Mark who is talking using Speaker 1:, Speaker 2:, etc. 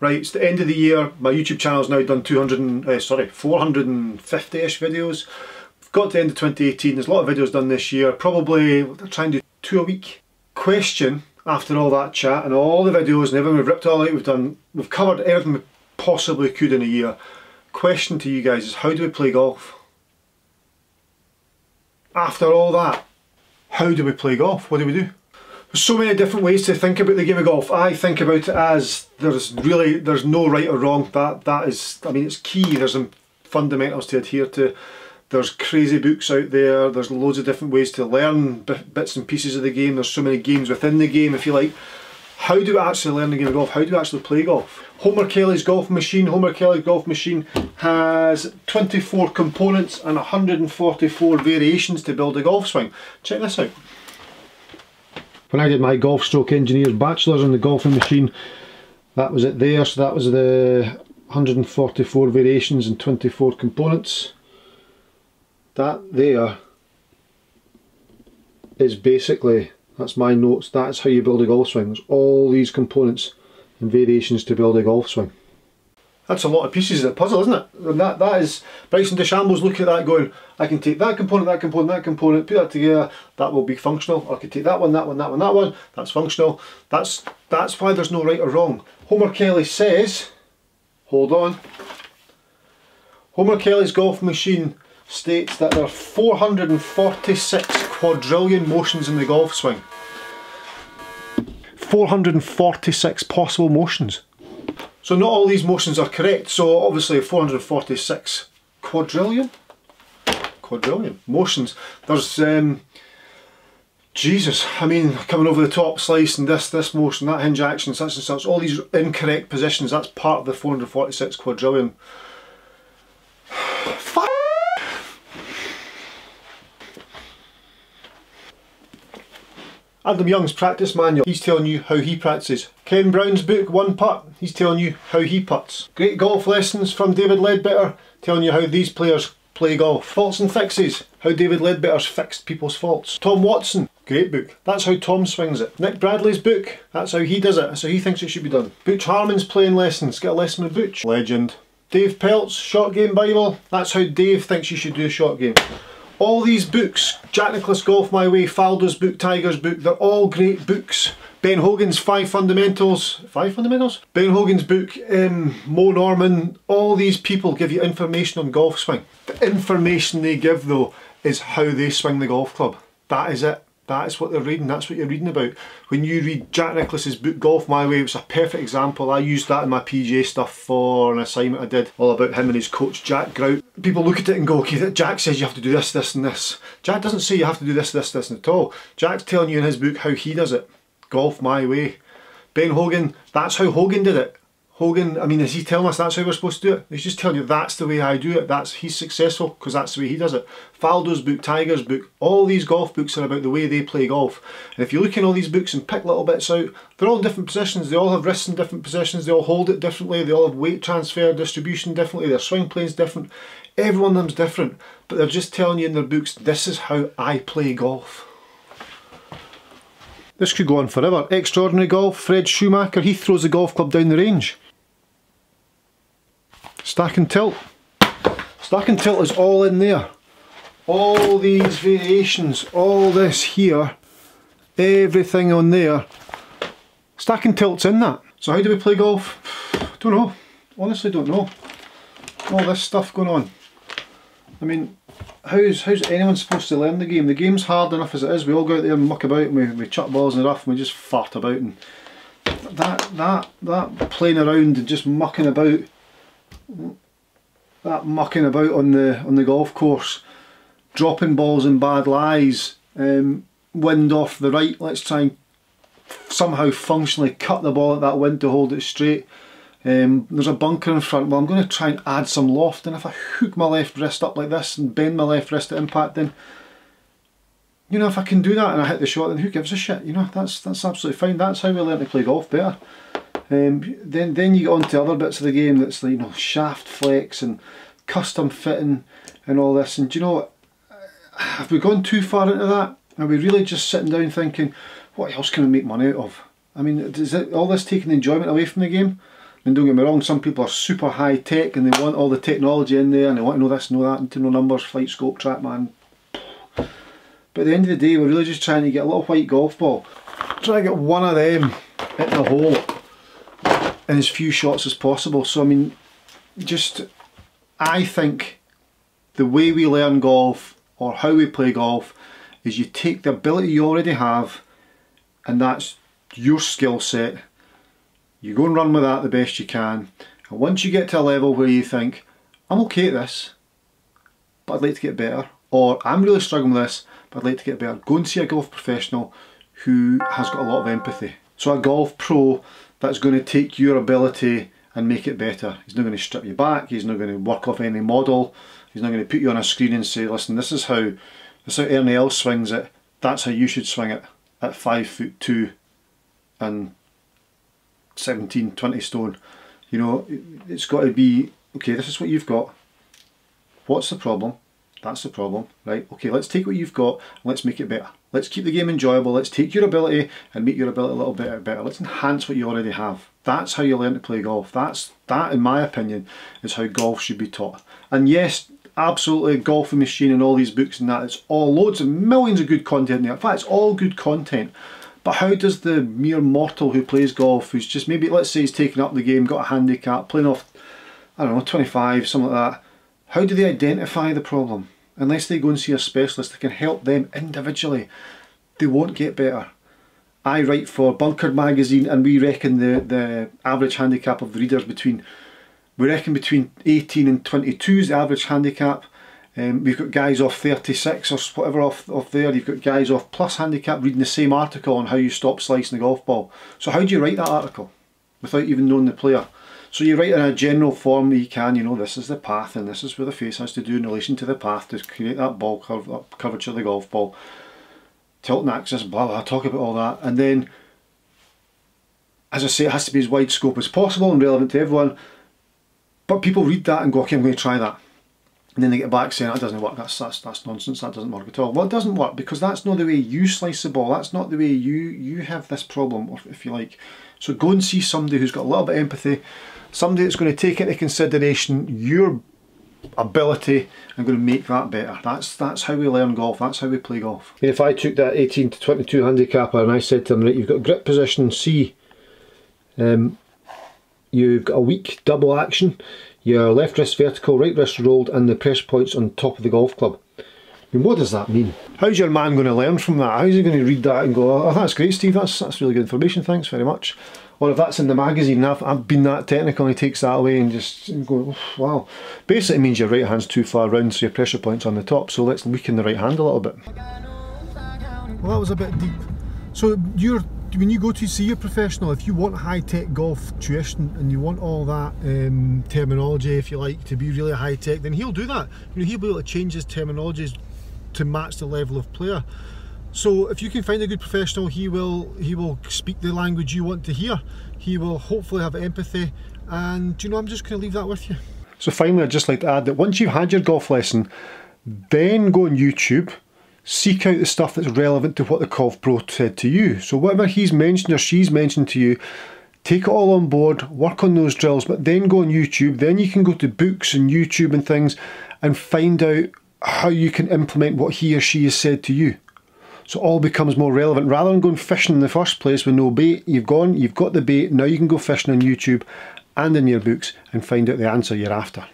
Speaker 1: Right, it's the end of the year. My YouTube channel's now done 450-ish videos. We've got to the end of 2018. There's a lot of videos done this year. Probably I'll try and do 2 a week. Question, after all that chat and all the videos and everything we've ripped all out, we've covered everything we possibly could in a year. Question to you guys is, how do we play golf? After all that, how do we play golf? What do we do? There's so many different ways to think about the game of golf. I think about it as there's no right or wrong. That is, I mean, it's key. There's some fundamentals to adhere to. There's crazy books out there. There's loads of different ways to learn bits and pieces of the game. There's so many games within the game, if you like. How do we actually learn the game of golf? How do we actually play golf? Homer Kelly's golf machine. Homer Kelly's golf machine has 24 components and 144 variations to build a golf swing. Check this out. When I did my Golf Stroke Engineers Bachelor's on the golfing machine, that was it there. So that was the 144 variations and 24 components. That there is basically, that's my notes, that's how you build a golf swing. There's all these components and variations to build a golf swing. That's a lot of pieces of the puzzle, isn't it? And that is, Bryson DeChambeau's looking at that going, I can take that component, that component, that component, put that together, that will be functional. Or I can take that one, that one, that one, that one, that's functional. That's why there's no right or wrong. Homer Kelly says, hold on, Homer Kelly's golf machine states that there are 446 quadrillion motions in the golf swing. 446 possible motions. So not all these motions are correct. So obviously 446 quadrillion motions. There's Jesus, I mean, coming over the top, slice, and this motion, that hinge action, such and such, all these incorrect positions, that's part of the 446 quadrillion. Adam Young's practice manual, he's telling you how he practices. Ken Brown's book, One Putt, he's telling you how he putts. Great golf lessons from David Ledbetter, telling you how these players play golf. Faults and fixes, how David Ledbetter's fixed people's faults. Tom Watson, great book, that's how Tom swings it. Nick Bradley's book, that's how he does it, that's how he thinks it should be done. Butch Harmon's playing lessons, get a lesson with Butch. Legend. Dave Pelt's Short Game Bible, that's how Dave thinks you should do a short game. All these books, Jack Nicklaus Golf My Way, Faldo's book, Tiger's book, they're all great books. Ben Hogan's 5 Fundamentals, 5 Fundamentals? Ben Hogan's book, Mo Norman, all these people give you information on golf swing. The information they give though is how they swing the golf club. That is it. That is what they're reading, that's what you're reading about. When you read Jack Nicklaus's book Golf My Way, it's a perfect example. I used that in my PGA stuff for an assignment I did, all about him and his coach Jack Grout. People look at it and go, okay, Jack says you have to do this, this and this. Jack doesn't say you have to do this, this, this at all. Jack's telling you in his book how he does it. Golf My Way. Ben Hogan, that's how Hogan did it. Hogan, I mean, is he telling us that's how we're supposed to do it? He's just telling you that's the way I do it. He's successful because that's the way he does it. Faldo's book, Tiger's book, all these golf books are about the way they play golf. And if you look in all these books and pick little bits out, they're all in different positions. They all have wrists in different positions. They all hold it differently. They all have weight transfer, distribution differently. Their swing plane's different. Every one of them's different. But they're just telling you in their books, this is how I play golf. This could go on forever. Extraordinary Golf, Fred Schumacher, he throws the golf club down the range. Stack and tilt. Stack and tilt is all in there. All these variations, all this here, everything on there. Stack and tilt's in that. So how do we play golf? Don't know. Honestly don't know. All this stuff going on. I mean, how's anyone supposed to learn the game? The game's hard enough as it is. We all go out there and muck about and we chuck balls in the rough and we just fart about, and that playing around and just mucking about, that mucking about on the golf course, dropping balls in bad lies, wind off the right, let's try and somehow functionally cut the ball at that wind to hold it straight. There's a bunker in front, well I'm going to try and add some loft, and if I hook my left wrist up like this and bend my left wrist at impact, then you know, if I can do that and I hit the shot, then who gives a shit, you know, that's absolutely fine. That's how we learn to play golf better. Then you get on to other bits of the game that's like, you know, shaft flex and custom fitting and all this, and do you know what, have we gone too far into that? Are we really just sitting down thinking, what else can we make money out of? I mean, is it all this taking enjoyment away from the game? And don't get me wrong, some people are super high tech and they want all the technology in there and they want to know this, know that, and to know numbers, flight scope, TrackMan. But at the end of the day, we're really just trying to get a little white golf ball. Try to get one of them in the hole in as few shots as possible. So I mean, I think the way we learn golf or how we play golf is you take the ability you already have, and that's your skill set. You go and run with that the best you can, and once you get to a level where you think, I'm okay at this, but I'd like to get better, or I'm really struggling with this, but I'd like to get better, go and see a golf professional who has got a lot of empathy. So a golf pro that's going to take your ability and make it better. He's not going to strip you back, he's not going to work off any model, he's not going to put you on a screen and say, listen, this is how Ernie Els swings it, that's how you should swing it at 5'2" and 17, 20 stone. You know, it's got to be, okay, this is what you've got. What's the problem? That's the problem, right? Okay, let's take what you've got and let's make it better. Let's keep the game enjoyable. Let's take your ability and make your ability a little bit better. Let's enhance what you already have. That's how you learn to play golf. That, in my opinion, is how golf should be taught. And yes, absolutely, Golfing Machine and all these books and that, it's all loads of millions of good content there. In fact, it's all good content. But how does the mere mortal who plays golf, who's just maybe, let's say he's taken up the game, got a handicap, playing off, I don't know, 25, something like that, how do they identify the problem? Unless they go and see a specialist that can help them individually, they won't get better. I write for Bunker magazine and we reckon the average handicap of the readers between 18 and 22 is the average handicap. We've got guys off 36 or whatever off there. You've got guys off plus handicap reading the same article on how you stop slicing the golf ball. So how do you write that article without even knowing the player? So you write in a general form that you can, you know, this is the path and this is where the face has to do in relation to the path to create that ball curvature of the golf ball. Tilt and axis, blah blah, talk about all that. And then, as I say, it has to be as wide scope as possible and relevant to everyone. But people read that and go, okay, I'm going to try that. And then they get back saying, that doesn't work, that's nonsense, that doesn't work at all. Well, it doesn't work because that's not the way you slice the ball, that's not the way you have this problem, if you like. So go and see somebody who's got a little bit of empathy, somebody that's going to take into consideration your ability and going to make that better. That's how we learn golf, that's how we play golf. If I took that 18 to 22 handicapper and I said to them, right, you've got grip position C, you've got a weak double action, your left wrist vertical, right wrist rolled, and the pressure points on top of the golf club. I mean, what does that mean? How's your man going to learn from that? How's he going to read that and go, oh that's great Steve, that's really good information, thanks very much. Or if that's in the magazine and I've been that technical and he takes that away and just go, wow. Basically it means your right hand's too far round so your pressure point's on the top, so let's weaken the right hand a little bit. Well, that was a bit deep. So when you go to see your professional, if you want high-tech golf tuition and you want all that terminology, if you like, to be really high-tech, then he'll do that. You know, he'll be able to change his terminologies to match the level of player. So if you can find a good professional, he will speak the language you want to hear. He will hopefully have empathy, and you know, I'm just going to leave that with you. So finally, I'd just like to add that once you've had your golf lesson, then go on YouTube, seek out the stuff that's relevant to what the Golf Pro said to you. So whatever he's mentioned or she's mentioned to you, take it all on board, work on those drills, but then go on YouTube. Then you can go to books and YouTube and things and find out how you can implement what he or she has said to you. So it all becomes more relevant. Rather than going fishing in the first place with no bait, you've got the bait, now you can go fishing on YouTube and in your books and find out the answer you're after.